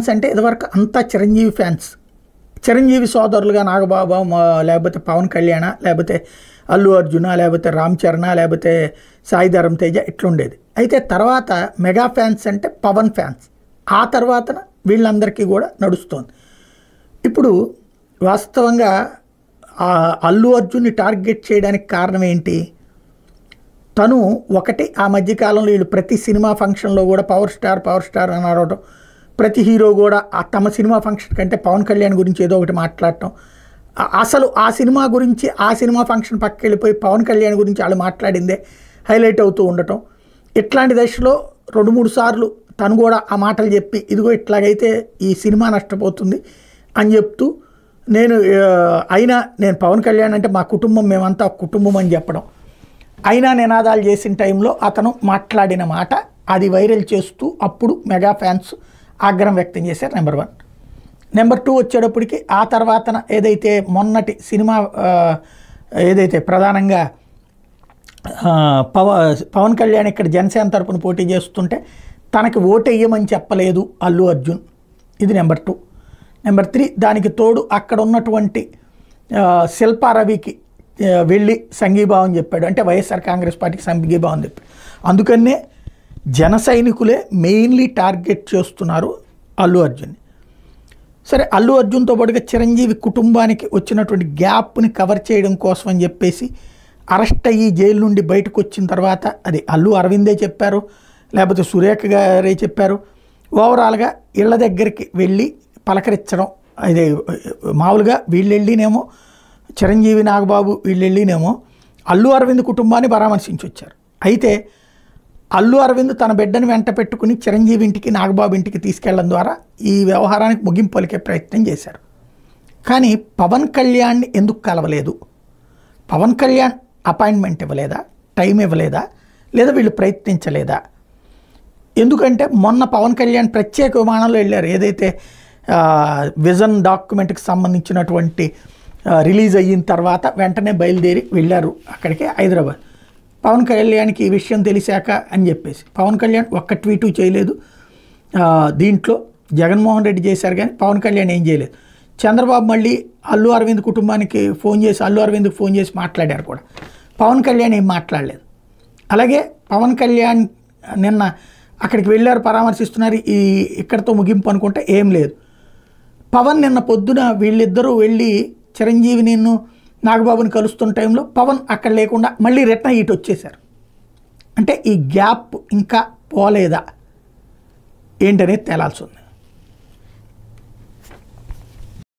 Fans అంటే ఇదివరకు అంతా చిరంజీవి ఫ్యాన్స్, చిరంజీవి సోదరులుగా నాగబాబు లేకపోతే పవన్ కళ్యాణ లేకపోతే అల్లు అర్జున లేకపోతే రామ్ చరణ్ లేకపోతే సాయి ధరమ్ తేజ ఇట్లుండేది. అయితే తర్వాత మెగా ఫ్యాన్స్ అంటే పవన్ ఫ్యాన్స్, ఆ తర్వాత వీళ్ళందరికీ కూడా నడుస్తోంది. ఇప్పుడు వాస్తవంగా అల్లు అర్జున్ని టార్గెట్ చేయడానికి కారణం ఏంటి? తను ఒకటి ఆ మధ్యకాలంలో వీళ్ళు ప్రతి సినిమా ఫంక్షన్లో కూడా పవర్ స్టార్ అని అనడం, ప్రతి హీరో కూడా తమ సినిమా ఫంక్షన్ కంటే పవన్ కళ్యాణ్ గురించి ఏదో ఒకటి మాట్లాడటం, అసలు ఆ సినిమా గురించి ఆ సినిమా ఫంక్షన్ పక్కకి వెళ్ళిపోయి పవన్ కళ్యాణ్ గురించి వాళ్ళు మాట్లాడిందే హైలైట్ అవుతూ ఉండటం. ఇట్లాంటి దశలో 2-3 సార్లు తను కూడా ఆ మాటలు చెప్పి ఇదిగో ఇట్లాగైతే ఈ సినిమా నష్టపోతుంది అని చెప్తూ నేను పవన్ కళ్యాణ్ అంటే మా కుటుంబం, మేమంతా కుటుంబం అని చెప్పడం, అయినా నినాదాలు చేసిన టైంలో అతను మాట్లాడిన మాట అది వైరల్ చేస్తూ అప్పుడు మెగా ఫ్యాన్స్ ఆగ్రహం వ్యక్తం చేశారు. నెంబర్ 1. నెంబర్ 2 వచ్చేటప్పటికి ఆ తర్వాత ఏదైతే మొన్నటి సినిమా ఏదైతే ప్రధానంగా పవన్ కళ్యాణ్ ఇక్కడ జనసేన తరపున పోటీ చేస్తుంటే తనకి ఓటు వేయమని చెప్పలేదు అల్లు అర్జున్, ఇది నెంబర్ 2. నెంబర్ 3 దానికి తోడు అక్కడ ఉన్నటువంటి శిల్పా రవికి వెళ్ళి సంఘీభావం చెప్పాడు, అంటే వైఎస్ఆర్ కాంగ్రెస్ పార్టీకి సంఘీభావం చెప్పాడు. అందుకనే జన సైనికులే మెయిన్లీ టార్గెట్ చేస్తున్నారు అల్లు అర్జున్. సరే, అల్లు అర్జున్తో పాటుగా చిరంజీవి కుటుంబానికి వచ్చినటువంటి గ్యాప్ని కవర్ చేయడం కోసం అని చెప్పేసి అరెస్ట్ అయ్యి జైలు నుండి బయటకు వచ్చిన తర్వాత అది అల్లు అరవిందే చెప్పారు లేకపోతే సురేఖ గారే చెప్పారు, ఓవరాల్గా ఇళ్ళ దగ్గరికి వెళ్ళి పలకరించడం. అదే మామూలుగా వీళ్ళు వెళ్ళినేమో చిరంజీవి నాగబాబు వీళ్ళు వెళ్ళినేమో అల్లు అరవింద్ కుటుంబాన్ని పరామర్శించి వచ్చారు. అయితే అల్లు అరవింద్ తన బిడ్డను వెంట పెట్టుకుని చిరంజీవి ఇంటికి నాగబాబు ఇంటికి తీసుకెళ్లడం ద్వారా ఈ వ్యవహారానికి ముగింపు పలికే ప్రయత్నం చేశారు. కానీ పవన్ కళ్యాణ్ని ఎందుకు కలవలేదు? పవన్ కళ్యాణ్ అపాయింట్మెంట్ ఇవ్వలేదా, టైం ఇవ్వలేదా, లేదా వీళ్ళు ప్రయత్నించలేదా? ఎందుకంటే మొన్న పవన్ కళ్యాణ్ ప్రత్యేక విమానంలో వెళ్ళారు, ఏదైతే విజన్ డాక్యుమెంట్కి సంబంధించినటువంటి రిలీజ్ అయిన తర్వాత వెంటనే బయలుదేరి వెళ్ళారు అక్కడికి హైదరాబాద్. పవన్ కళ్యాణ్కి ఈ విషయం తెలిసాక అని చెప్పేసి పవన్ కళ్యాణ్ ఒక్క ట్వీటు చేయలేదు. దీంట్లో జగన్మోహన్ రెడ్డి చేశారు కానీ పవన్ కళ్యాణ్ ఏం చేయలేదు. చంద్రబాబు మళ్ళీ అల్లు అరవింద్ కుటుంబానికి అల్లు అరవింద్కి ఫోన్ చేసి మాట్లాడారు కూడా, పవన్ కళ్యాణ్ ఏం మాట్లాడలేదు. అలాగే పవన్ కళ్యాణ్ నిన్న అక్కడికి వెళ్ళారు, పరామర్శిస్తున్నారు, ఇక్కడితో ముగింపు అనుకుంటే ఏం లేదు. పవన్ నిన్న పొద్దున వీళ్ళిద్దరూ వెళ్ళి చిరంజీవి నిన్ను నాగబాబుని కలుస్తున్న టైంలో పవన్ అక్కడ లేకుండా మళ్ళీ రిటర్న్ ఇటు వచ్చేశారు. అంటే ఈ గ్యాప్ ఇంకా పోలేదా ఏంటనేది తేలాల్సి ఉంది.